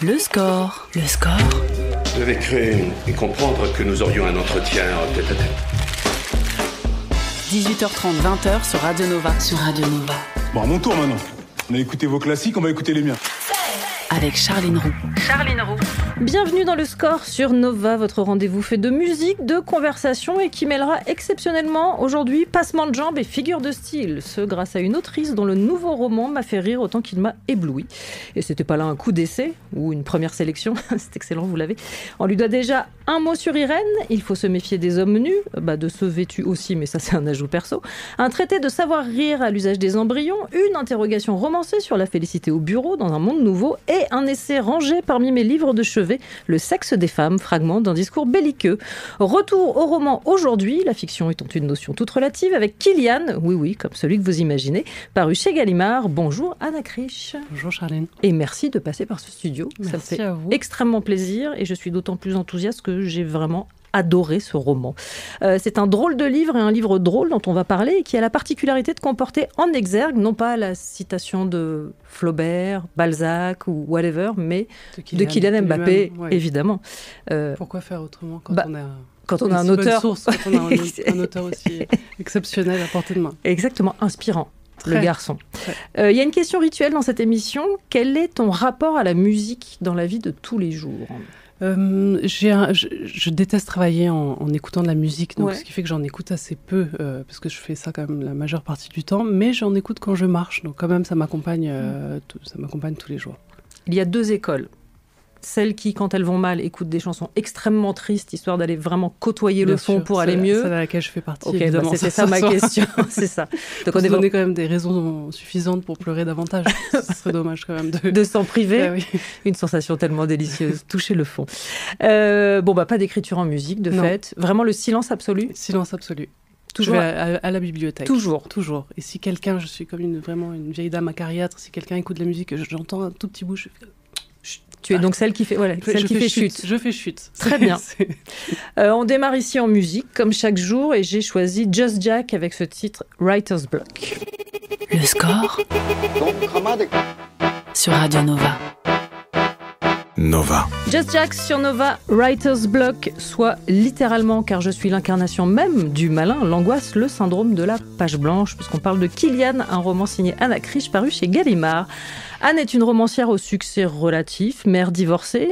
Le score. Le score. Vous devez cru et comprendre que nous aurions un entretien tête-à-tête. 18h30, 20h sur Radio Nova. Sur Radio Nova. Bon, à mon tour maintenant. On a écouté vos classiques, on va écouter les miens. Avec Charline Roux. Charline Roux. Bienvenue dans le score sur Nova, votre rendez-vous fait de musique, de conversation et qui mêlera exceptionnellement aujourd'hui passement de jambes et figure de style. Ce grâce à une autrice dont le nouveau roman m'a fait rire autant qu'il m'a ébloui. Et c'était pas là un coup d'essai ou une première sélection, c'est excellent, vous l'avez. On lui doit déjà un mot sur Irène, il faut se méfier des hommes nus, de ceux vêtus aussi, mais ça c'est un ajout perso. Un traité de savoir-rire à l'usage des embryons, une interrogation romancée sur la félicité au bureau dans un monde nouveau et un essai rangé parmi mes livres de chevet, Le sexe des femmes, fragment d'un discours belliqueux. Retour au roman aujourd'hui, la fiction étant une notion toute relative, avec Kylian, oui, comme celui que vous imaginez, paru chez Gallimard. Bonjour Anna Krisch. Bonjour Charline. Et merci de passer par ce studio. Merci, ça me fait à vous. Extrêmement plaisir et je suis d'autant plus enthousiaste que j'ai vraiment adoré ce roman. C'est un drôle de livre et un livre drôle dont on va parler et qui a la particularité de comporter en exergue, non pas la citation de Flaubert, Balzac ou whatever, mais de Kylian Mbappé, évidemment. Pourquoi faire autrement quand on a un auteur source, quand on a un auteur aussi exceptionnel à portée de main. Exactement, inspirant. Très, le garçon. Il y a une question rituelle dans cette émission. Quel est ton rapport à la musique dans la vie de tous les jours ? Je déteste travailler en écoutant de la musique, donc ce qui fait que j'en écoute assez peu, parce que je fais ça quand même la majeure partie du temps, mais j'en écoute quand je marche, donc quand même ça m'accompagne tous les jours. Il y a deux écoles. Celles qui, quand elles vont mal, écoutent des chansons extrêmement tristes, histoire d'aller vraiment côtoyer le fond pour aller mieux. C'est à laquelle je fais partie, okay, évidemment. C'était ça ma question, c'est ça. Donc on est donné quand même des raisons suffisantes pour pleurer davantage. Ce serait dommage quand même de s'en priver. Oui. Une sensation tellement délicieuse, toucher le fond. Pas d'écriture en musique, de fait. Vraiment le silence absolu. Silence absolu. Toujours je vais à la bibliothèque. Toujours. Et si quelqu'un, je suis comme vraiment une vieille dame acariâtre, si quelqu'un écoute de la musique et j'entends un tout petit bout, je fais... Tu es donc celle qui fait, chute. Je fais chute. Très bien. On démarre ici en musique, comme chaque jour, et j'ai choisi Just Jack avec ce titre Writer's Block. Le score sur Radio Nova. Nova. Just Jack sur Nova, Writer's Block, soit littéralement, car je suis l'incarnation même du malin, l'angoisse, le syndrome de la page blanche, puisqu'on parle de Kylian, un roman signé Anna Krisch, paru chez Gallimard. Anne est une romancière au succès relatif, mère divorcée,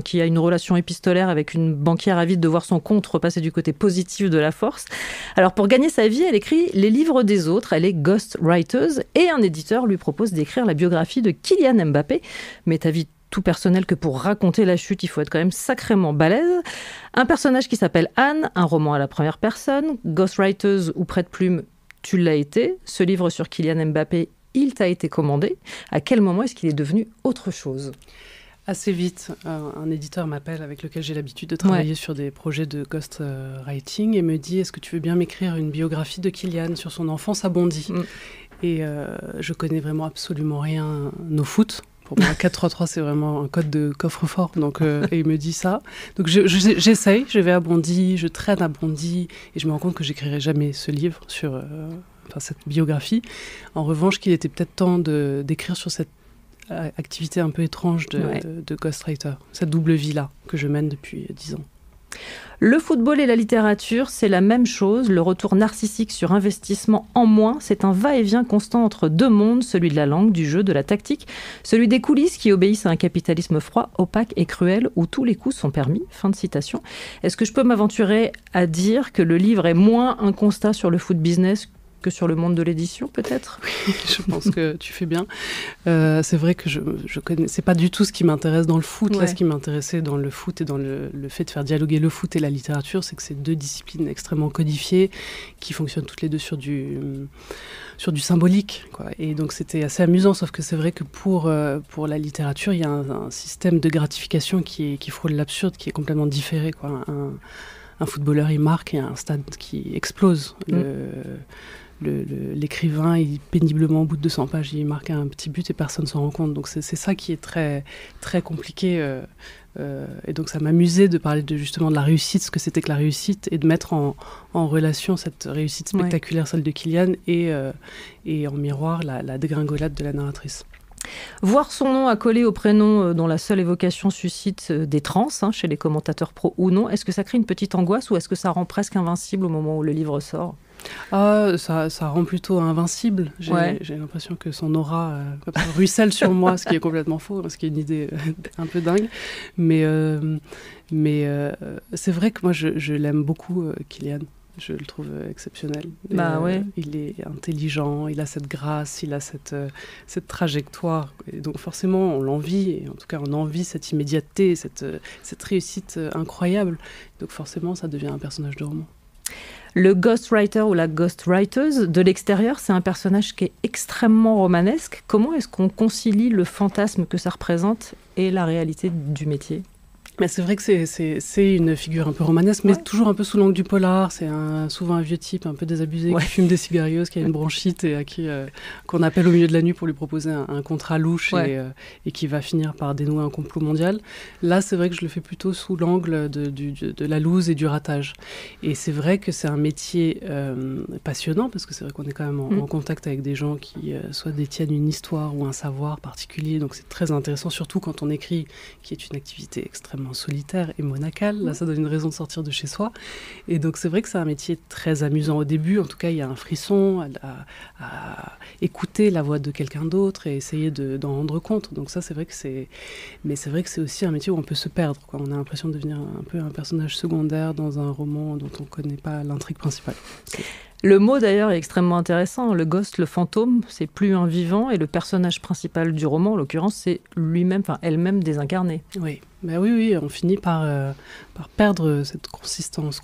qui a une relation épistolaire avec une banquière avide de voir son compte repasser du côté positif de la force. Alors pour gagner sa vie, elle écrit les livres des autres, elle est ghostwriter et un éditeur lui propose d'écrire la biographie de Kylian Mbappé. Mais ta vie tout personnel que pour raconter la chute, il faut être quand même sacrément balèze. Un personnage qui s'appelle Anne, un roman à la première personne, ghostwriter ou prête-plume, tu l'as été. Ce livre sur Kylian Mbappé, il t'a été commandé. À quel moment est-ce qu'il est devenu autre chose ? Assez vite, un éditeur m'appelle avec lequel j'ai l'habitude de travailler sur des projets de ghostwriting et me dit « Est-ce que tu veux bien m'écrire une biographie de Kylian sur son enfance à Bondy ?» Et je connais vraiment absolument rien au foot. Pour moi, 4-3-3, c'est vraiment un code de coffre-fort. Donc, et il me dit ça. Donc, j'essaye, je vais à Bondy, je traîne à Bondy, et je me rends compte que j'écrirai jamais ce livre sur cette biographie. En revanche, qu'il était peut-être temps d'écrire sur cette activité un peu étrange de ghostwriter, cette double vie-là que je mène depuis 10 ans. Le football et la littérature, c'est la même chose. Le retour narcissique sur investissement en moins, c'est un va-et-vient constant entre deux mondes, celui de la langue, du jeu, de la tactique, celui des coulisses qui obéissent à un capitalisme froid, opaque et cruel, où tous les coups sont permis. Fin de citation. Est-ce que je peux m'aventurer à dire que le livre est moins un constat sur le foot business que sur le monde de l'édition, peut-être ? Oui, je pense que tu fais bien. C'est vrai que je connais... C'est pas du tout ce qui m'intéresse dans le foot. Là, ce qui m'intéressait dans le foot et dans le fait de faire dialoguer le foot et la littérature, c'est que c'est deux disciplines extrêmement codifiées qui fonctionnent toutes les deux sur du symbolique, quoi. Et donc, c'était assez amusant, sauf que c'est vrai que pour la littérature, il y a un système de gratification qui frôle l'absurde, qui est complètement différé, quoi. Un footballeur, il marque, et un stade qui explose. L'écrivain, péniblement, au bout de 200 pages, il marque un petit but et personne ne s'en rend compte. Donc c'est ça qui est très, très compliqué. Et donc ça m'amusait de parler justement de la réussite, ce que c'était que la réussite, et de mettre en relation cette réussite spectaculaire, celle de Kylian, et en miroir la dégringolade de la narratrice. Voir son nom accolé au prénom dont la seule évocation suscite des transes, chez les commentateurs pro ou non, est-ce que ça crée une petite angoisse ou est-ce que ça rend presque invincible au moment où le livre sort ? Ça rend plutôt invincible. J'ai l'impression que son aura ruisselle sur moi, ce qui est complètement faux, ce qui est une idée un peu dingue. Mais c'est vrai que moi, je l'aime beaucoup, Kylian. Je le trouve exceptionnel. Il est intelligent, il a cette grâce, il a cette trajectoire. Et donc forcément, on l'envie, et en tout cas, on envie cette immédiateté, cette réussite incroyable. Donc forcément, ça devient un personnage de roman. Le ghostwriter ou la ghostwriteuse, de l'extérieur, c'est un personnage qui est extrêmement romanesque. Comment est-ce qu'on concilie le fantasme que ça représente et la réalité du métier ? Mais c'est vrai que c'est une figure un peu romanesque, mais toujours un peu sous l'angle du polar. C'est souvent un vieux type un peu désabusé qui fume des cigarios, qui a une bronchite et à qui qu'on appelle au milieu de la nuit pour lui proposer un contrat louche et qui va finir par dénouer un complot mondial. Là, c'est vrai que je le fais plutôt sous l'angle de la loose et du ratage. Et c'est vrai que c'est un métier passionnant parce que c'est vrai qu'on est quand même en contact avec des gens qui soit détiennent une histoire ou un savoir particulier. Donc c'est très intéressant, surtout quand on écrit, qui est une activité extrêmement solitaire et monacale. Là, ça donne une raison de sortir de chez soi. Et donc, c'est vrai que c'est un métier très amusant au début. En tout cas, il y a un frisson à écouter la voix de quelqu'un d'autre et essayer d'en rendre compte. Donc ça, c'est vrai que c'est... Mais c'est vrai que c'est aussi un métier où on peut se perdre, quoi. On a l'impression de devenir un peu un personnage secondaire dans un roman dont on ne connaît pas l'intrigue principale. Le mot d'ailleurs est extrêmement intéressant. Le ghost, le fantôme, c'est plus un vivant et le personnage principal du roman, en l'occurrence, c'est lui-même, elle-même désincarnée. Oui, oui, on finit par perdre cette consistance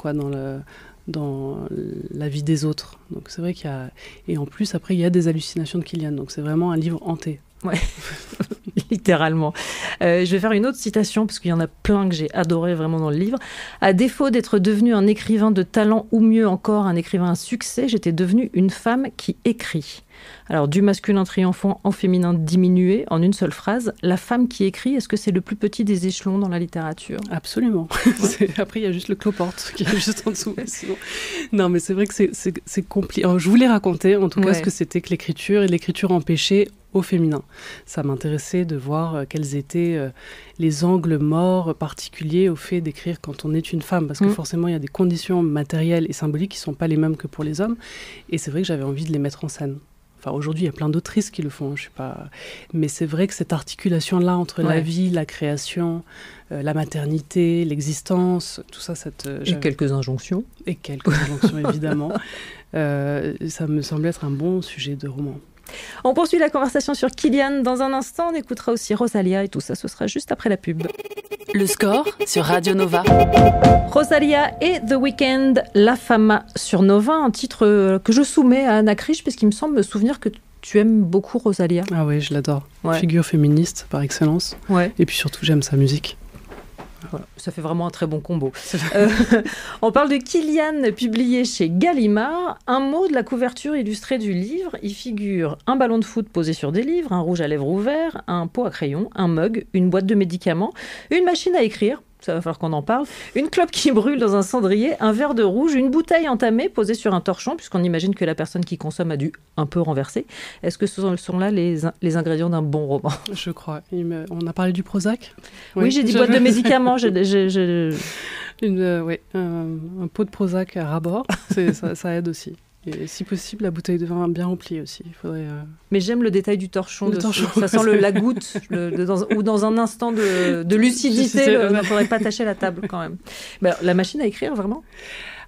dans la vie des autres. Donc c'est vrai qu'il y a... Et en plus, après, il y a des hallucinations de Kylian. Donc c'est vraiment un livre hanté. Ouais, littéralement. Je vais faire une autre citation, parce qu'il y en a plein que j'ai adoré vraiment dans le livre. « À défaut d'être devenue un écrivain de talent, ou mieux encore, un écrivain à succès, j'étais devenue une femme qui écrit. » Alors, du masculin triomphant en féminin diminué, en une seule phrase, la femme qui écrit, est-ce que c'est le plus petit des échelons dans la littérature ? Absolument. Après, il y a juste le cloporte qui est juste en dessous. Sinon... Non, mais c'est vrai que c'est compliqué. Alors, je voulais raconter, en tout cas, ce que c'était que l'écriture et l'écriture empêchée au féminin. Ça m'intéressait de voir quels étaient les angles morts particuliers au fait d'écrire quand on est une femme, parce que forcément, il y a des conditions matérielles et symboliques qui ne sont pas les mêmes que pour les hommes. Et c'est vrai que j'avais envie de les mettre en scène. Enfin, aujourd'hui, il y a plein d'autrices qui le font. Je sais pas... Mais c'est vrai que cette articulation-là entre la vie, la création, la maternité, l'existence, tout ça... Et quelques injonctions. Et quelques injonctions, évidemment. Ça me semblait être un bon sujet de roman. On poursuit la conversation sur Kylian. Dans un instant, on écoutera aussi Rosalia et tout ça, ce sera juste après la pub. Le score sur Radio Nova. Rosalia et The Weeknd, La Fama sur Nova, un titre que je soumets à Anna Krisch, puisqu'il me semble me souvenir que tu aimes beaucoup Rosalia. Ah oui, je l'adore. Figure féministe par excellence. Ouais. Et puis surtout, j'aime sa musique. Voilà, ça fait vraiment un très bon combo. On parle de Kylian, publié chez Gallimard. Un mot de la couverture illustrée du livre. Il figure un ballon de foot posé sur des livres, un rouge à lèvres ouvert, un pot à crayon, un mug, une boîte de médicaments, une machine à écrire. Ça va falloir qu'on en parle. Une clope qui brûle dans un cendrier, un verre de rouge, une bouteille entamée posée sur un torchon, puisqu'on imagine que la personne qui consomme a dû un peu renverser. Est-ce que ce sont là les ingrédients d'un bon roman ? Je crois. On a parlé du Prozac ? Oui, j'ai dit boîte de médicaments. Un pot de Prozac à ras-bord, ça aide aussi. Et si possible, la bouteille de vin bien remplie aussi. Il faudrait, Mais j'aime le détail du torchon. Ça sent la goutte, ou dans un instant de lucidité, il ne faudrait pas tâcher la table quand même. Mais alors, la machine à écrire, vraiment ?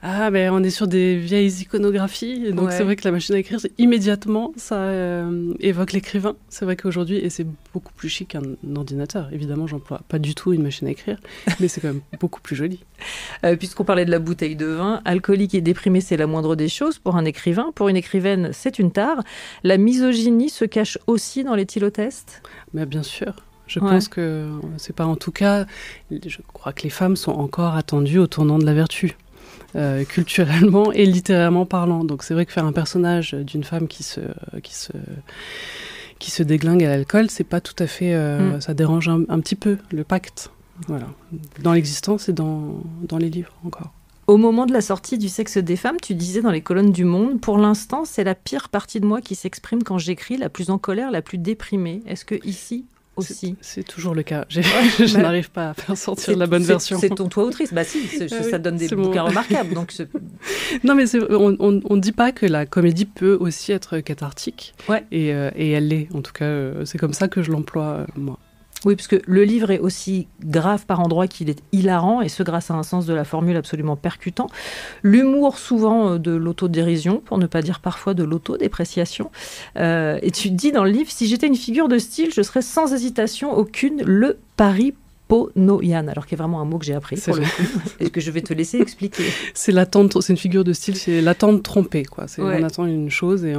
Ah, mais on est sur des vieilles iconographies, donc c'est vrai que la machine à écrire, immédiatement, ça évoque l'écrivain. C'est vrai qu'aujourd'hui, et c'est beaucoup plus chic qu'un ordinateur. Évidemment, j'emploie pas du tout une machine à écrire, mais c'est quand même beaucoup plus joli. Puisqu'on parlait de la bouteille de vin, alcoolique et déprimé, c'est la moindre des choses pour un écrivain. Pour une écrivaine, c'est une tare. La misogynie se cache aussi dans les tylotests ? Mais bien sûr. Je pense que c'est pas, en tout cas, je crois que les femmes sont encore attendues au tournant de la vertu. Culturellement et littérairement parlant. Donc c'est vrai que faire un personnage d'une femme qui se déglingue à l'alcool, c'est pas tout à fait... Ça dérange un petit peu le pacte. Voilà. Dans l'existence et dans les livres encore. Au moment de la sortie du Sexe des femmes, tu disais dans les colonnes du Monde, pour l'instant, c'est la pire partie de moi qui s'exprime quand j'écris, la plus en colère, la plus déprimée. Est-ce que ici aussi c'est toujours le cas. Je n'arrive pas à faire sortir la bonne version. C'est ton toi autrice. Bah si, ça donne des bouquins remarquables. Donc non, mais on ne dit pas que la comédie peut aussi être cathartique. Ouais. Et elle l'est. En tout cas, c'est comme ça que je l'emploie, moi. Oui, parce que le livre est aussi grave par endroits qu'il est hilarant, et ce grâce à un sens de la formule absolument percutant. L'humour, souvent de l'autodérision, pour ne pas dire parfois de l'autodépréciation. Et tu dis dans le livre, si j'étais une figure de style, je serais sans hésitation aucune le Pariponoïan, alors qui est vraiment un mot que j'ai appris pour le coup, et que je vais te laisser expliquer. C'est une figure de style, c'est l'attente trompée, quoi. On attend une chose et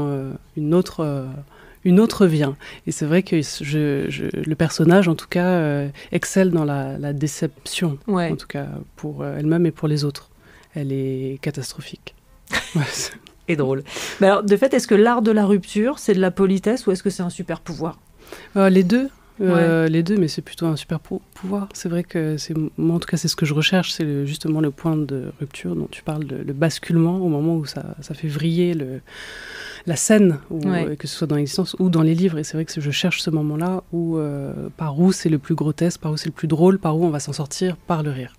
une autre vient. Et c'est vrai que le personnage, en tout cas, excelle dans la déception, en tout cas pour elle-même et pour les autres. Elle est catastrophique. Et drôle. Mais alors, de fait, est-ce que l'art de la rupture, c'est de la politesse ou est-ce que c'est un super pouvoir ? Les deux. Les deux, mais c'est plutôt un super pouvoir. C'est vrai que moi, en tout cas, c'est ce que je recherche, c'est justement le point de rupture dont tu parles, le basculement au moment où ça fait vriller la scène, que ce soit dans l'existence ou dans les livres. Et c'est vrai que je cherche ce moment-là par où c'est le plus grotesque, par où c'est le plus drôle, par où on va s'en sortir par le rire.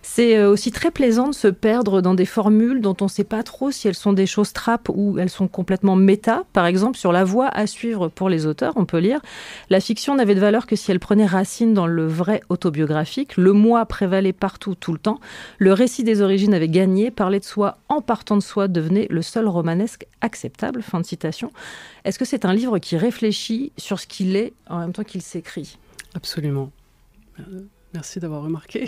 C'est aussi très plaisant de se perdre dans des formules dont on ne sait pas trop si elles sont des choses trappes ou elles sont complètement méta. Par exemple, sur la voie à suivre pour les auteurs, on peut lire « La fiction n'avait de valeur que si elle prenait racine dans le vrai autobiographique. Le moi prévalait partout, tout le temps. Le récit des origines avait gagné. Parler de soi en partant de soi devenait le seul romanesque acceptable. » Fin de citation. Est-ce que c'est un livre qui réfléchit sur ce qu'il est en même temps qu'il s'écrit ? Absolument. Merci d'avoir remarqué.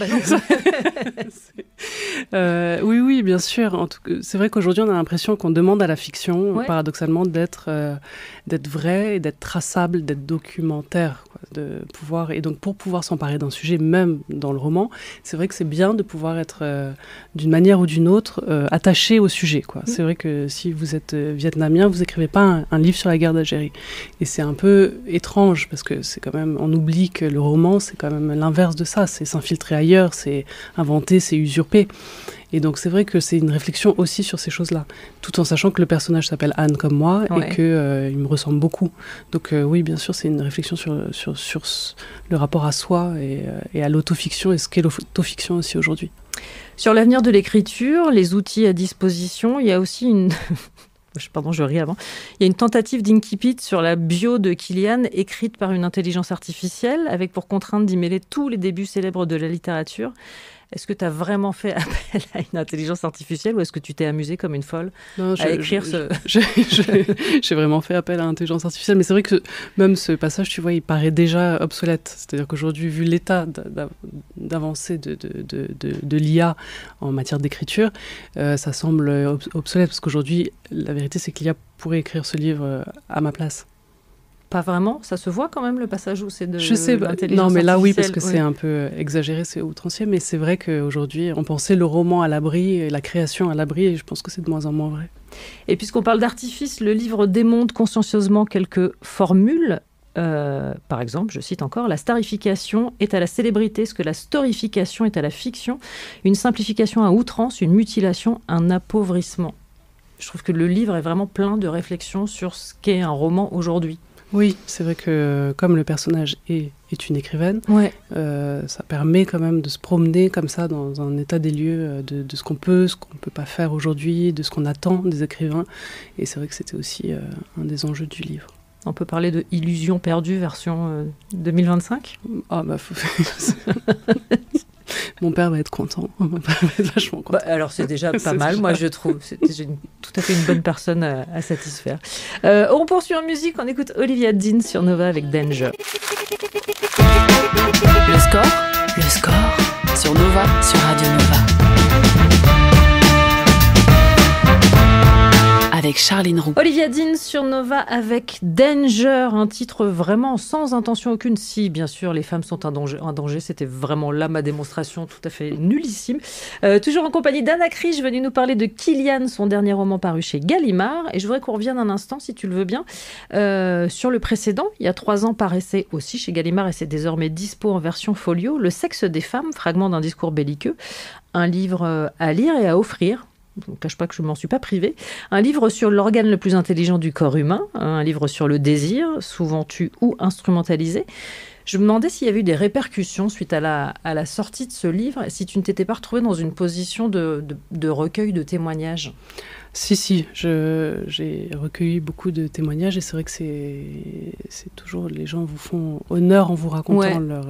Oui, bien sûr. En tout cas, c'est vrai qu'aujourd'hui, on a l'impression qu'on demande à la fiction, paradoxalement, d'être vrai, d'être traçable, d'être documentaire, quoi, de pouvoir, et donc pour pouvoir s'emparer d'un sujet, même dans le roman, c'est vrai que c'est bien de pouvoir être, d'une manière ou d'une autre, attaché au sujet, quoi. C'est vrai que si vous êtes vietnamien, vous n'écrivez pas un livre sur la guerre d'Algérie. Et c'est un peu étrange, parce que c'est quand même, on oublie que le roman, c'est quand même l'inverse de ça, c'est s'infiltrer ailleurs, c'est inventer, c'est usurper. Et donc c'est vrai que c'est une réflexion aussi sur ces choses-là, tout en sachant que le personnage s'appelle Anne comme moi et qu'il me ressemble beaucoup. Donc oui, bien sûr, c'est une réflexion sur le rapport à soi et à l'autofiction et ce qu'est l'autofiction aussi aujourd'hui. Sur l'avenir de l'écriture, les outils à disposition, il y a aussi une... Pardon, je ris avant. Il y a une tentative d'incipit sur la bio de Kilian, écrite par une intelligence artificielle, avec pour contrainte d'y mêler tous les débuts célèbres de la littérature. Est-ce que tu as vraiment fait appel à une intelligence artificielle ou est-ce que tu t'es amusée comme une folle à écrire ce... J'ai vraiment fait appel à l'intelligence artificielle, mais c'est vrai que même ce passage, tu vois, il paraît déjà obsolète. C'est-à-dire qu'aujourd'hui, vu l'état d'avancée de l'IA en matière d'écriture, ça semble obsolète, parce qu'aujourd'hui, la vérité, c'est que l'IA pourrait écrire ce livre à ma place. Pas vraiment, ça se voit quand même le passage où c'est de l'intelligence artificielle. Non, mais là oui, parce que c'est un peu exagéré, c'est outrancier, mais c'est vrai qu'aujourd'hui, on pensait le roman à l'abri et la création à l'abri, et je pense que c'est de moins en moins vrai. Et puisqu'on parle d'artifice, le livre démonte consciencieusement quelques formules. Par exemple, je cite encore, la starification est à la célébrité ce que la storification est à la fiction, une simplification à outrance, une mutilation, un appauvrissement. Je trouve que le livre est vraiment plein de réflexions sur ce qu'est un roman aujourd'hui. Oui, c'est vrai que comme le personnage est une écrivaine, ça permet quand même de se promener comme ça dans un état des lieux de ce qu'on peut pas faire aujourd'hui, de ce qu'on attend des écrivains. Et c'est vrai que c'était aussi un des enjeux du livre. On peut parler de Illusion perdue version 2025 ? Ah bah Mon père va être content. Mon père va être vachement content. Alors c'est déjà pas mal, moi je trouve. C'est tout à fait une bonne personne à satisfaire. On poursuit en musique, on écoute Olivia Dean sur Nova avec Danger. Le score sur Nova, sur Radio Nova. avec Charline Roux. Olivia Dean sur Nova avec Danger, un titre vraiment sans intention aucune. Si, bien sûr, les femmes sont un danger. C'était vraiment là ma démonstration tout à fait nullissime. Toujours en compagnie d'Anna Krisch, venue nous parler de Kylian, son dernier roman paru chez Gallimard. Et je voudrais qu'on revienne un instant, si tu le veux bien, sur le précédent. Il y a 3 ans, paraissait aussi chez Gallimard et c'est désormais dispo en version folio. Le sexe des femmes, fragment d'un discours belliqueux. Un livre à lire et à offrir. Je ne cache pas que je ne m'en suis pas privée. Un livre sur l'organe le plus intelligent du corps humain, un livre sur le désir, souvent tu ou instrumentalisé. Je me demandais s'il y avait eu des répercussions suite à la sortie de ce livre, si tu ne t'étais pas retrouvée dans une position de recueil de témoignages. Si, j'ai recueilli beaucoup de témoignages et c'est vrai que c'est toujours, les gens vous font honneur en vous racontant leur...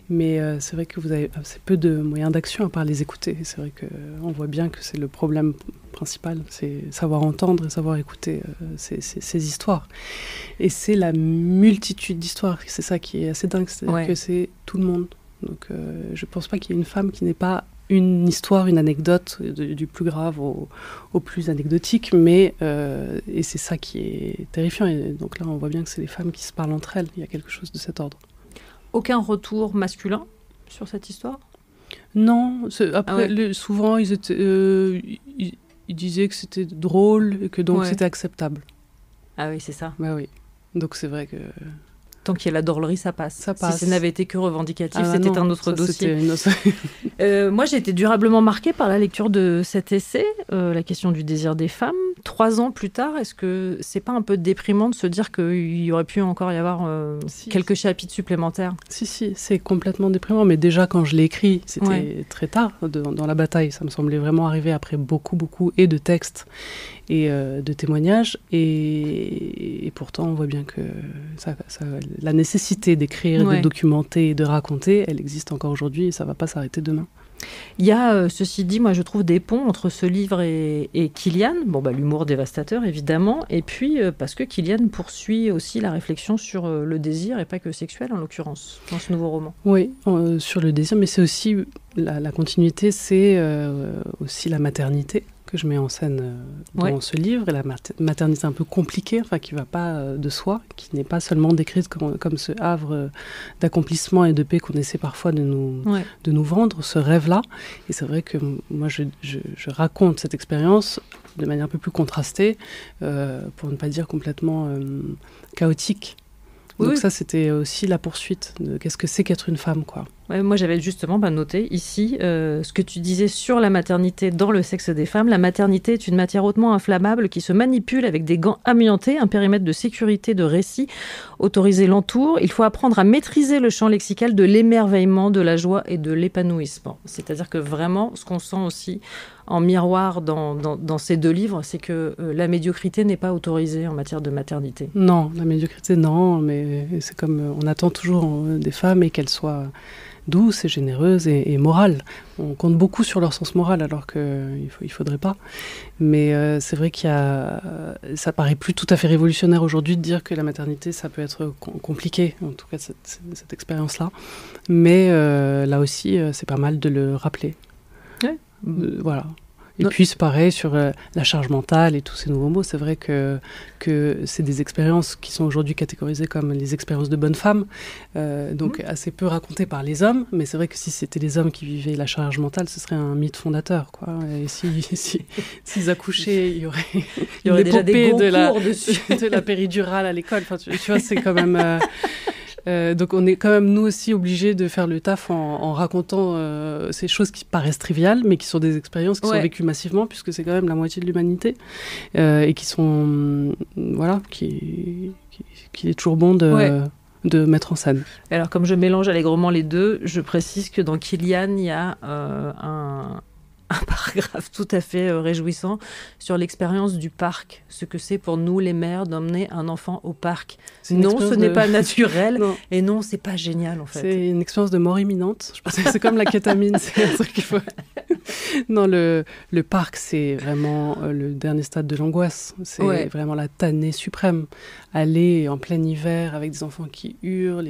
Mais c'est vrai que vous avez assez peu de moyens d'action à part les écouter. C'est vrai qu'on voit bien que c'est le problème principal, c'est savoir entendre et savoir écouter ces histoires. Et c'est la multitude d'histoires, c'est ça qui est assez dingue, c'est-à-dire que c'est tout le monde. Donc je ne pense pas qu'il y ait une femme qui n'ait pas une histoire, une anecdote, du plus grave au plus anecdotique, mais et c'est ça qui est terrifiant. Et donc là, on voit bien que c'est les femmes qui se parlent entre elles. Il y a quelque chose de cet ordre. Aucun retour masculin sur cette histoire ? Non. Après, souvent, ils disaient que c'était drôle et que donc c'était acceptable. Ah oui, c'est ça. Bah oui. Donc c'est vrai que... Tant qu'il y a la drôlerie, ça passe. Ça passe. Si ça n'avait été que revendicatif, c'était un autre dossier. C'était moi, j'ai été durablement marquée par la lecture de cet essai, la question du désir des femmes. 3 ans plus tard, est-ce que c'est pas un peu déprimant de se dire qu'il y aurait pu encore y avoir quelques chapitres supplémentaires ? Si, c'est complètement déprimant. Mais déjà, quand je l'ai écrit, c'était très tard dans la bataille. Ça me semblait vraiment arriver après beaucoup et de textes et de témoignages. Et pourtant, on voit bien que la nécessité d'écrire, de documenter, de raconter, elle existe encore aujourd'hui et ça ne va pas s'arrêter demain. Il y a, ceci dit, moi je trouve des ponts entre ce livre et Kylian. L'humour dévastateur évidemment, et puis parce que Kylian poursuit aussi la réflexion sur le désir et pas que sexuel en l'occurrence, dans ce nouveau roman. Oui, sur le désir, mais c'est aussi, la continuité, c'est aussi la maternité que je mets en scène dans ce livre, et la maternité un peu compliquée, qui ne va pas de soi, qui n'est pas seulement décrite comme ce havre d'accomplissement et de paix qu'on essaie parfois de nous vendre, ce rêve-là. Et c'est vrai que moi, je raconte cette expérience de manière un peu plus contrastée, pour ne pas dire complètement chaotique. Donc ça, c'était aussi la poursuite de qu'est-ce que c'est qu'être une femme, quoi. Ouais, moi, j'avais justement noté ici ce que tu disais sur la maternité dans le sexe des femmes. La maternité est une matière hautement inflammable qui se manipule avec des gants amiantés, un périmètre de sécurité, de récit autorisé l'entoure. Il faut apprendre à maîtriser le champ lexical de l'émerveillement, de la joie et de l'épanouissement. C'est-à-dire que vraiment, ce qu'on sent aussi en miroir dans ces 2 livres, c'est que la médiocrité n'est pas autorisée en matière de maternité. Non, la médiocrité, non, mais c'est comme on attend toujours des femmes et qu'elles soient douces et généreuses et morales. On compte beaucoup sur leur sens moral alors qu'il faudrait pas. Mais c'est vrai ça paraît plus tout à fait révolutionnaire aujourd'hui de dire que la maternité, ça peut être compliqué, en tout cas cette expérience-là. Mais là aussi, c'est pas mal de le rappeler. Ouais. Voilà. Et puis c'est pareil sur la charge mentale et tous ces nouveaux mots. C'est vrai que c'est des expériences qui sont aujourd'hui catégorisées comme les expériences de bonnes femmes, donc assez peu racontées par les hommes. Mais c'est vrai que si c'était les hommes qui vivaient la charge mentale, ce serait un mythe fondateur, quoi. Et s'ils accouchaient, il y aurait déjà des cours de la péridurale à l'école. Enfin, tu vois, c'est quand même... donc on est quand même nous aussi obligés de faire le taf en racontant ces choses qui paraissent triviales mais qui sont des expériences qui sont vécues massivement puisque c'est quand même la moitié de l'humanité et qui sont qu'il est toujours bon de mettre en scène. Alors comme je mélange allègrement les 2, je précise que dans Kylian il y a un paragraphe tout à fait réjouissant sur l'expérience du parc, ce que c'est pour nous les mères d'emmener un enfant au parc. Non, ce n'est pas naturel et non, c'est pas génial en fait. C'est une expérience de mort imminente. Je pense que c'est comme la kétamine, c'est un truc qu'il faut Non, le parc, c'est vraiment le dernier stade de l'angoisse. C'est vraiment la tannée suprême. Aller en plein hiver avec des enfants qui hurlent.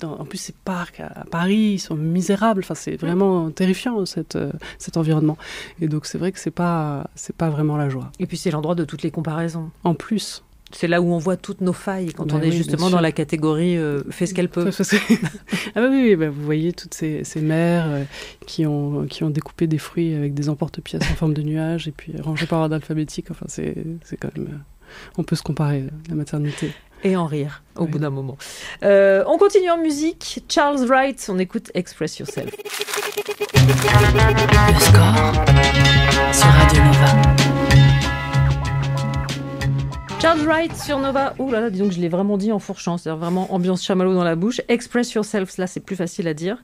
En plus, ces parcs à Paris, ils sont misérables. Enfin, c'est vraiment terrifiant, cet environnement. Et donc, c'est vrai que c'est pas vraiment la joie. Et puis, c'est l'endroit de toutes les comparaisons. En plus. C'est là où on voit toutes nos failles, quand on est justement dans la catégorie fait ce qu'elle peut. Ah oui, vous voyez toutes ces mères qui ont découpé des fruits avec des emporte-pièces en forme de nuages et puis rangés par ordre alphabétique. Enfin, c'est quand même... on peut se comparer, la maternité. Et en rire, au bout d'un moment. On continue en musique. Charles Wright, on écoute Express Yourself. Le score sur Radio Nova. Charles Wright sur Nova. Ouh là là, dis donc, je l'ai vraiment dit en fourchant. C'est-à-dire vraiment ambiance chamallow dans la bouche. Express Yourself, là, c'est plus facile à dire.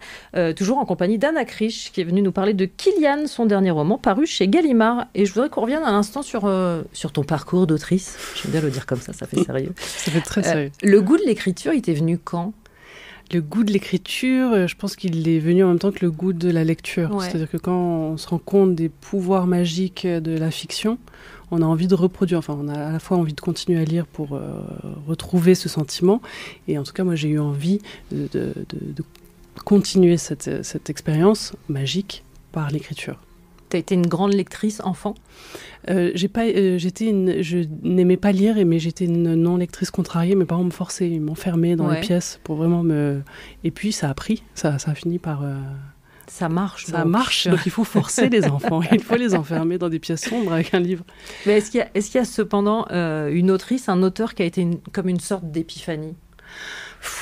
Toujours en compagnie d'Anna Krisch, qui est venue nous parler de Kilian, son dernier roman, paru chez Gallimard. Et je voudrais qu'on revienne un instant sur ton parcours d'autrice. J'aime bien le dire comme ça fait sérieux. Ça fait très sérieux. Le goût de l'écriture, il t'est venu quand ? Le goût de l'écriture, je pense qu'il est venu en même temps que le goût de la lecture. Ouais. C'est-à-dire que quand on se rend compte des pouvoirs magiques de la fiction, on a envie de reproduire. Enfin, on a à la fois envie de continuer à lire pour retrouver ce sentiment. Et en tout cas, moi, j'ai eu envie de continuer cette expérience magique par l'écriture. T'as été une grande lectrice enfant ? Je n'aimais pas lire, mais j'étais une non-lectrice contrariée. Mes parents me forçaient, ils m'enfermaient dans les pièces pour vraiment me... Et puis ça a pris, ça a fini par... Ça marche. Ça marche, donc il faut forcer les enfants. Il faut les enfermer dans des pièces sombres avec un livre. Mais est-ce qu'il y a cependant une autrice, un auteur qui a été comme une sorte d'épiphanie ?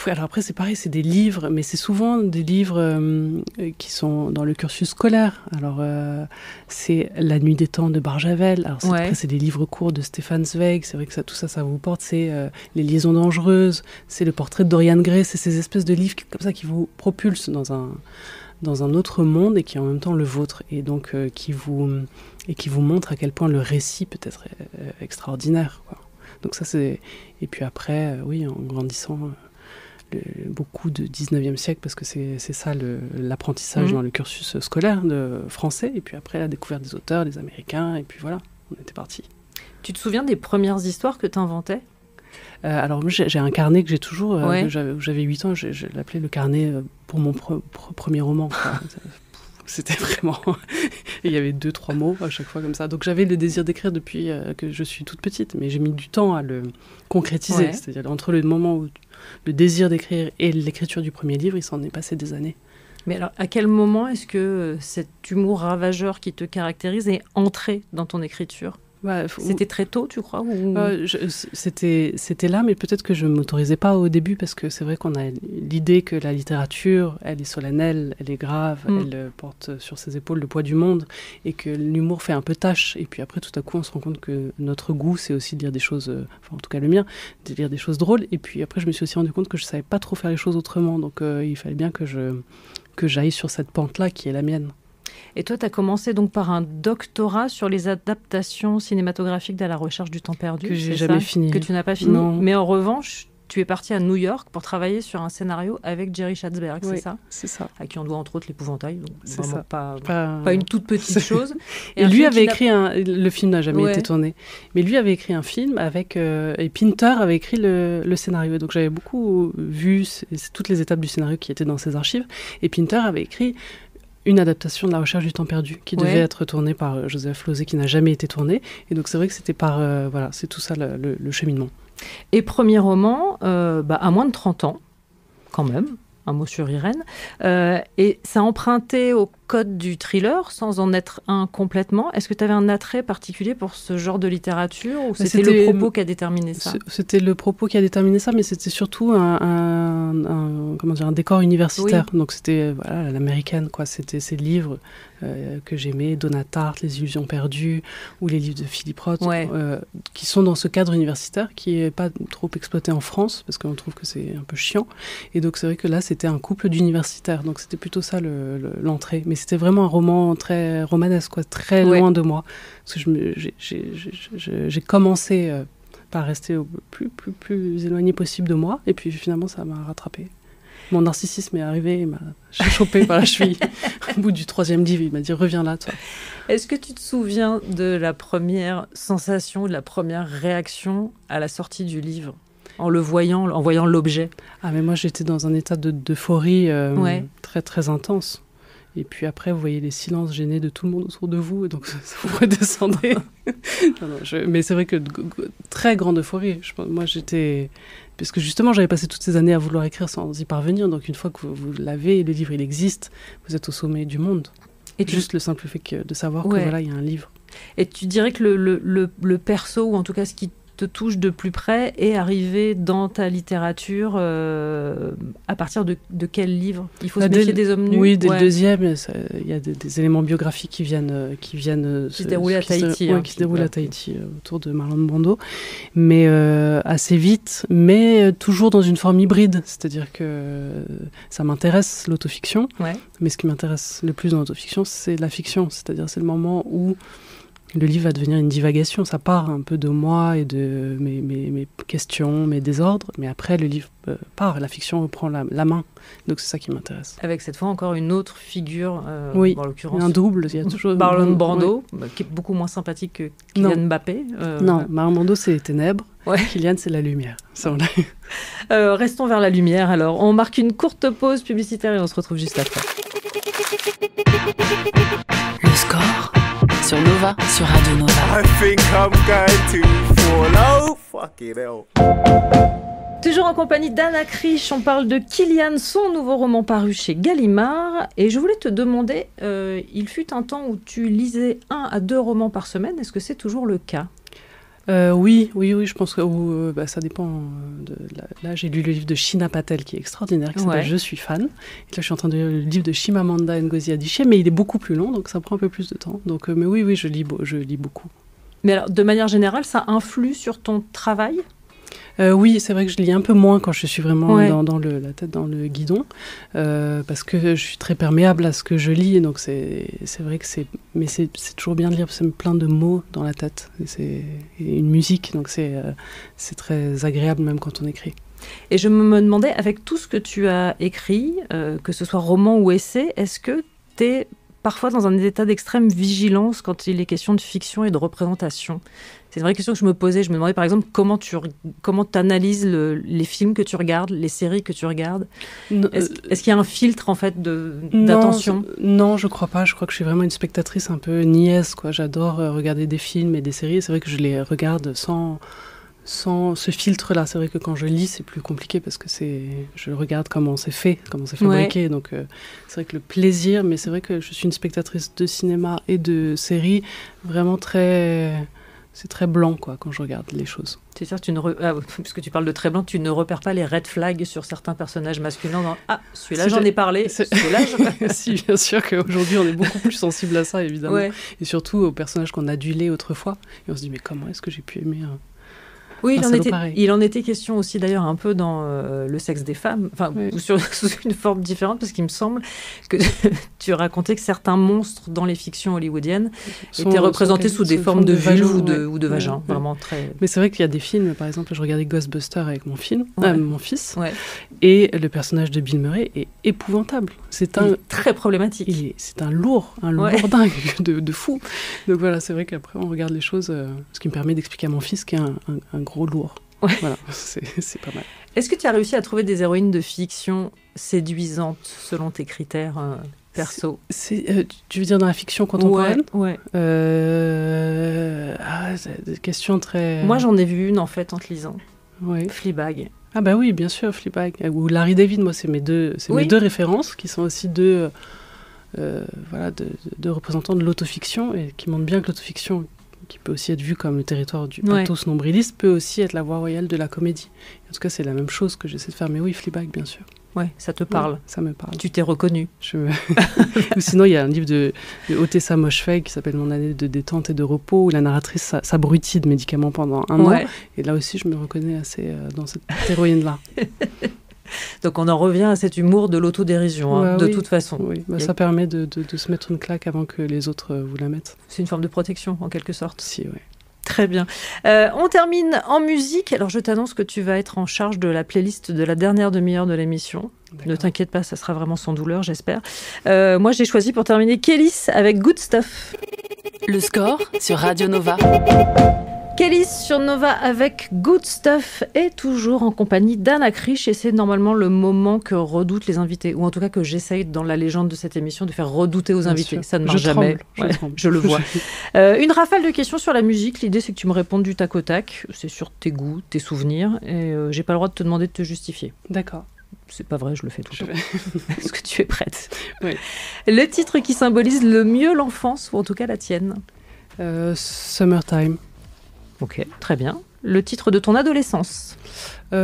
Alors après, c'est pareil, c'est des livres, mais c'est souvent des livres qui sont dans le cursus scolaire. Alors, c'est La Nuit des Temps de Barjavel. Alors, après, c'est des livres courts de Stefan Zweig. C'est vrai que tout ça vous porte. C'est Les Liaisons dangereuses. C'est Le Portrait de Dorian Gray. C'est ces espèces de livres comme ça qui vous propulsent dans un autre monde et qui est en même temps le vôtre. Et donc, qui vous montrent à quel point le récit peut être extraordinaire, quoi. Donc ça, c'est... Et puis après, oui, en grandissant... beaucoup de 19e siècle, parce que c'est ça l'apprentissage dans le cursus scolaire de français, et puis après la découverte des auteurs, des Américains, et puis voilà, on était partis. Tu te souviens des premières histoires que tu inventais ? Alors moi, j'ai un carnet que j'ai toujours, j'avais 8 ans, je l'appelais le carnet pour mon premier roman. C'était vraiment... Il y avait 2-3 mots à chaque fois comme ça. Donc j'avais le désir d'écrire depuis que je suis toute petite, mais j'ai mis du temps à le concrétiser. C'est-à-dire entre le moment où le désir d'écrire et l'écriture du premier livre, il s'en est passé des années. Mais alors, à quel moment est-ce que cet humour ravageur qui te caractérise est entré dans ton écriture ? C'était très tôt, tu crois ou... C'était là, mais peut-être que je ne m'autorisais pas au début, parce que c'est vrai qu'on a l'idée que la littérature, elle est solennelle, elle est grave, elle porte sur ses épaules le poids du monde, et que l'humour fait un peu tâche. Et puis après, tout à coup, on se rend compte que notre goût, c'est aussi de lire des choses, enfin en tout cas le mien, de lire des choses drôles. Et puis après, je me suis aussi rendu compte que je ne savais pas trop faire les choses autrement. Donc il fallait bien que j'aille sur cette pente-là qui est la mienne. Et toi, tu as commencé donc par un doctorat sur les adaptations cinématographiques d'À la recherche du temps perdu. Que j'ai jamais fini. Que tu n'as pas fini. Non. Mais en revanche, tu es parti à New York pour travailler sur un scénario avec Jerry Schatzberg, c'est ça ? C'est ça. À qui on doit entre autres l'épouvantail. Donc c'est vraiment ça. Pas une toute petite chose. Et lui avait écrit le film n'a jamais été tourné. Mais lui avait écrit un film avec... et Pinter avait écrit le scénario. Donc j'avais beaucoup vu toutes les étapes du scénario qui étaient dans ses archives. Et Pinter avait écrit une adaptation de La recherche du temps perdu qui devait être tournée par Joseph Losey, qui n'a jamais été tournée. Et donc c'est vrai que c'était c'est tout ça le cheminement. Et premier roman, à moins de 30 ans, quand même, un mot sur Irène, et ça empruntait au code du thriller sans en être un complètement. Est-ce que tu avais un attrait particulier pour ce genre de littérature ou c'était le propos qui a déterminé ça ? C'était le propos qui a déterminé ça, mais c'était surtout un décor universitaire. Oui. Donc c'était l'américaine, quoi. C'était ces livres que j'aimais, Donna Tartt, Les illusions perdues, ou les livres de Philippe Roth, qui sont dans ce cadre universitaire qui n'est pas trop exploité en France, parce qu'on trouve que c'est un peu chiant. Et donc c'est vrai que là, c'était un couple d'universitaires. Donc c'était plutôt ça l'entrée. Mais c'était vraiment un roman très romanesque, quoi, très loin de moi. Parce que j'ai commencé par rester au plus éloigné possible de moi, et puis finalement ça m'a rattrapée. Mon narcissisme est arrivé, il m'a chopé par la cheville. Au bout du 3e livre, il m'a dit « Reviens là, toi ». Est-ce que tu te souviens de la première sensation, de la première réaction à la sortie du livre, en voyant l'objet? Ah, mais moi, j'étais dans un état d'euphorie très, très intense. Et puis après, vous voyez les silences gênés de tout le monde autour de vous, et donc ça vous redescendez. Mais c'est vrai que très grande euphorie. Moi, j'étais... Parce que justement, j'avais passé toutes ces années à vouloir écrire sans y parvenir. Donc une fois que vous l'avez, le livre, il existe, vous êtes au sommet du monde. Et juste le simple fait de savoir que voilà, il y a un livre. Et tu dirais que le perso, ou en tout cas ce qui te touche de plus près, est arrivé dans ta littérature à partir de quel livre? Il faut se méfier des hommes nus? Oui, dès le 2e, il y a des éléments biographiques qui viennent qui se déroulent à Tahiti. Qui se déroulent à Tahiti, autour de Marlon Brando. Mais assez vite, mais toujours dans une forme hybride. C'est-à-dire que ça m'intéresse, l'autofiction. Ouais. Mais ce qui m'intéresse le plus dans l'autofiction, c'est la fiction. C'est-à-dire c'est le moment où le livre va devenir une divagation, ça part un peu de moi et de mes questions, mes désordres, mais après le livre part, la fiction reprend la main, donc c'est ça qui m'intéresse. Avec cette fois encore une autre figure, oui, en l'occurrence un double, il y a toujours Marlon Brando, qui est beaucoup moins sympathique que Kylian Mbappé. Non, Marlon Brando c'est les ténèbres, Kylian c'est la lumière. Ça, restons vers la lumière alors, on marque une courte pause publicitaire et on se retrouve juste après. Le score sur Nova, sur Radio Nova. I think I'm going to fall. Oh, fucking hell. Toujours en compagnie d'Anna Krisch, on parle de Kylian, son nouveau roman paru chez Gallimard. Et je voulais te demander, il fut un temps où tu lisais 1 à 2 romans par semaine. Est-ce que c'est toujours le cas ? Oui, je pense que ça dépend. Là, j'ai lu le livre de Sheena Patel qui est extraordinaire, qui s'appelle Je suis fan. Et là, je suis en train de lire le livre de Chimamanda Ngozi Adichie, mais il est beaucoup plus long, donc ça prend un peu plus de temps. Donc, mais oui, je lis beaucoup. Mais alors, de manière générale, ça influe sur ton travail ? Oui, c'est vrai que je lis un peu moins quand je suis vraiment la tête dans le guidon, parce que je suis très perméable à ce que je lis, donc c'est vrai que c'est toujours bien de lire, parce que c'est plein de mots dans la tête, et c'est une musique, donc c'est très agréable même quand on écrit. Et je me demandais, avec tout ce que tu as écrit, que ce soit roman ou essai, est-ce que tu es parfois dans un état d'extrême vigilance quand il est question de fiction et de représentation ? C'est une vraie question que je me posais. Je me demandais par exemple comment tu analyses les films que tu regardes, les séries que tu regardes. Est-ce qu'il y a un filtre en fait d'attention ? Non, je crois pas. Je crois que je suis vraiment une spectatrice un peu niaise, quoi. J'adore regarder des films et des séries. C'est vrai que je les regarde sans ce filtre-là. C'est vrai que quand je lis, c'est plus compliqué parce que je regarde comment c'est fait, comment c'est fabriqué. Ouais. Donc c'est vrai que le plaisir, mais c'est vrai que je suis une spectatrice de cinéma et de séries vraiment c'est très blanc, quoi, quand je regarde les choses. C'est sûr, puisque tu parles de très blanc, tu ne repères pas les red flags sur certains personnages masculins. Celui-là, j'en ai parlé. Si, bien sûr qu'aujourd'hui, on est beaucoup plus sensible à ça, évidemment. Ouais. Et surtout aux personnages qu'on adulait autrefois. Et on se dit, mais comment est-ce que j'ai pu aimer Oui, il en était question aussi d'ailleurs un peu dans Le sexe des femmes, sous une forme différente, parce qu'il me semble que tu racontais que certains monstres dans les fictions hollywoodiennes étaient représentés sous des formes de vulve ou de vagin, vraiment très... Mais c'est vrai qu'il y a des films, par exemple, je regardais Ghostbusters avec mon fils, et le personnage de Bill Murray est épouvantable. Il est très problématique. C'est un lourd dingue de fou. Donc voilà, c'est vrai qu'après on regarde les choses, ce qui me permet d'expliquer à mon fils qu'il y a un gros lourd. Ouais. Voilà, c'est pas mal. Est-ce que tu as réussi à trouver des héroïnes de fiction séduisantes selon tes critères perso ? Tu veux dire dans la fiction contemporaine ? Ouais. C'est des questions très... Moi, j'en ai vu une en fait en te lisant. Ouais. Fleabag. Ah bah oui, bien sûr, Fleabag. Ou Larry David, moi, c'est mes deux références, qui sont aussi deux représentants de l'autofiction, et qui montrent bien que l'autofiction, qui peut aussi être vue comme le territoire du pathos nombriliste, peut aussi être la voie royale de la comédie. En tout cas, c'est la même chose que j'essaie de faire. Mais oui, Fleabag, bien sûr. Ouais, ça te parle. Ouais, ça me parle. Tu t'es reconnue. Ou sinon, il y a un livre de Otessa Moshfegh qui s'appelle Mon année de détente et de repos, où la narratrice s'abrutit de médicaments pendant un an. Et là aussi, je me reconnais assez dans cette héroïne-là. Donc on en revient à cet humour de l'autodérision, toute façon. Oui, ça permet de se mettre une claque avant que les autres vous la mettent. C'est une forme de protection, en quelque sorte. Si, oui. Très bien. On termine en musique. Alors, je t'annonce que tu vas être en charge de la playlist de la dernière demi-heure de l'émission. D'accord. Ne t'inquiète pas, ça sera vraiment sans douleur, j'espère. Moi, j'ai choisi pour terminer Kélis avec Good Stuff. Le score sur Radio Nova. Kélis sur Nova avec Good Stuff est toujours en compagnie d'Anna Krisch et c'est normalement le moment que redoutent les invités, ou en tout cas que j'essaye dans la légende de cette émission de faire redouter aux invités. Ça ne marche jamais. Je le vois. Une rafale de questions sur la musique. L'idée, c'est que tu me répondes du tac au tac. C'est sur tes goûts, tes souvenirs et j'ai pas le droit de te demander de te justifier. D'accord. C'est pas vrai, je le fais tout le temps. Est-ce que tu es prête ? Oui. Le titre qui symbolise le mieux l'enfance, ou en tout cas la tienne ? Summertime. Ok, très bien. Le titre de ton adolescence ? Ma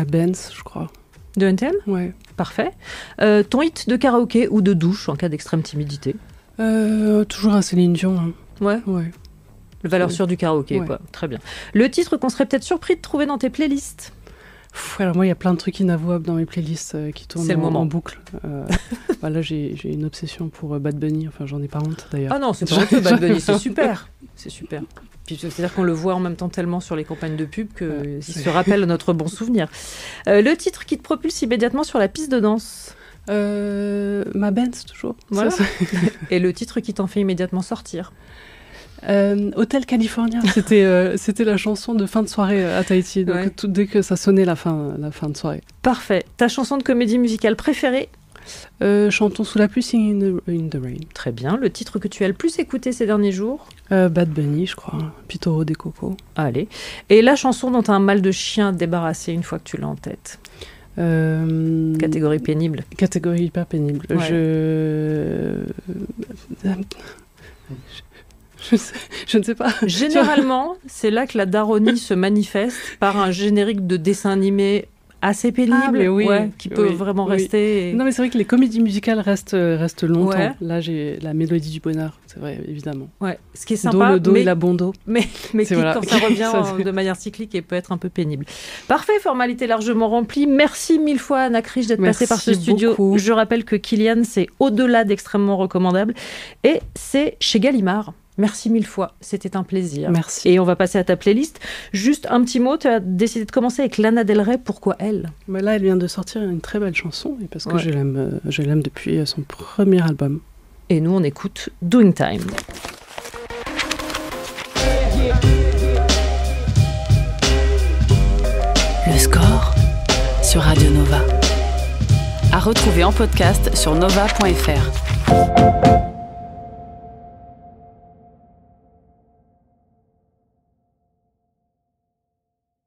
Benz, je crois. De NTM ? Ouais. Parfait. Ton hit de karaoké ou de douche en cas d'extrême timidité ? Toujours un Céline Dion. Hein. Ouais. Ouais. Le valeur sûre du karaoké, ouais. Quoi. Très bien. Le titre qu'on serait peut-être surpris de trouver dans tes playlists ? Alors moi, il y a plein de trucs inavouables dans mes playlists qui tournent en boucle. Là, j'ai une obsession pour Bad Bunny. Enfin, j'en ai pas honte, d'ailleurs. Ah non, c'est pas honte, Bad Bunny, c'est super. C'est super. Puis, c'est-à-dire qu'on le voit en même temps tellement sur les campagnes de pub qu'il se rappelle notre bon souvenir. Le titre qui te propulse immédiatement sur la piste de danse ? Ma Benz, toujours. Voilà. Et le titre qui t'en fait immédiatement sortir ? Hotel California, c'était la chanson de fin de soirée à Tahiti, donc dès que ça sonnait la fin de soirée. Parfait. Ta chanson de comédie musicale préférée ? Chantons sous la pluie, Singing in the Rain. Très bien. Le titre que tu as le plus écouté ces derniers jours ? Bad Bunny, je crois. Pitoro des Cocos. Allez. Et la chanson dont tu as un mal de chien débarrassé une fois que tu l'as en tête ? Catégorie pénible. Catégorie hyper pénible. Ouais. Je ne sais pas. Généralement, c'est là que la daronie se manifeste par un générique de dessin animé assez pénible, qui peut vraiment rester. Et... Non, mais c'est vrai que les comédies musicales restent longtemps. Ouais. Là, j'ai la mélodie du bonheur, c'est vrai, évidemment. Ouais. Ce qui est sympa, le do et la bondo. Mais qui, quand ça revient de manière cyclique, et peut être un peu pénible. Parfait, formalité largement remplie. Merci mille fois, Anna Krisch, d'être passée par ce studio. Beaucoup. Je rappelle que Kylian, c'est au-delà d'extrêmement recommandable. Et c'est chez Gallimard. Merci mille fois, c'était un plaisir. Merci. Et on va passer à ta playlist. Juste un petit mot, tu as décidé de commencer avec Lana Del Rey, pourquoi elle ? Là, elle vient de sortir une très belle chanson, et parce que je l'aime depuis son premier album. Et nous, on écoute Doing Time. Le score sur Radio Nova. À retrouver en podcast sur nova.fr.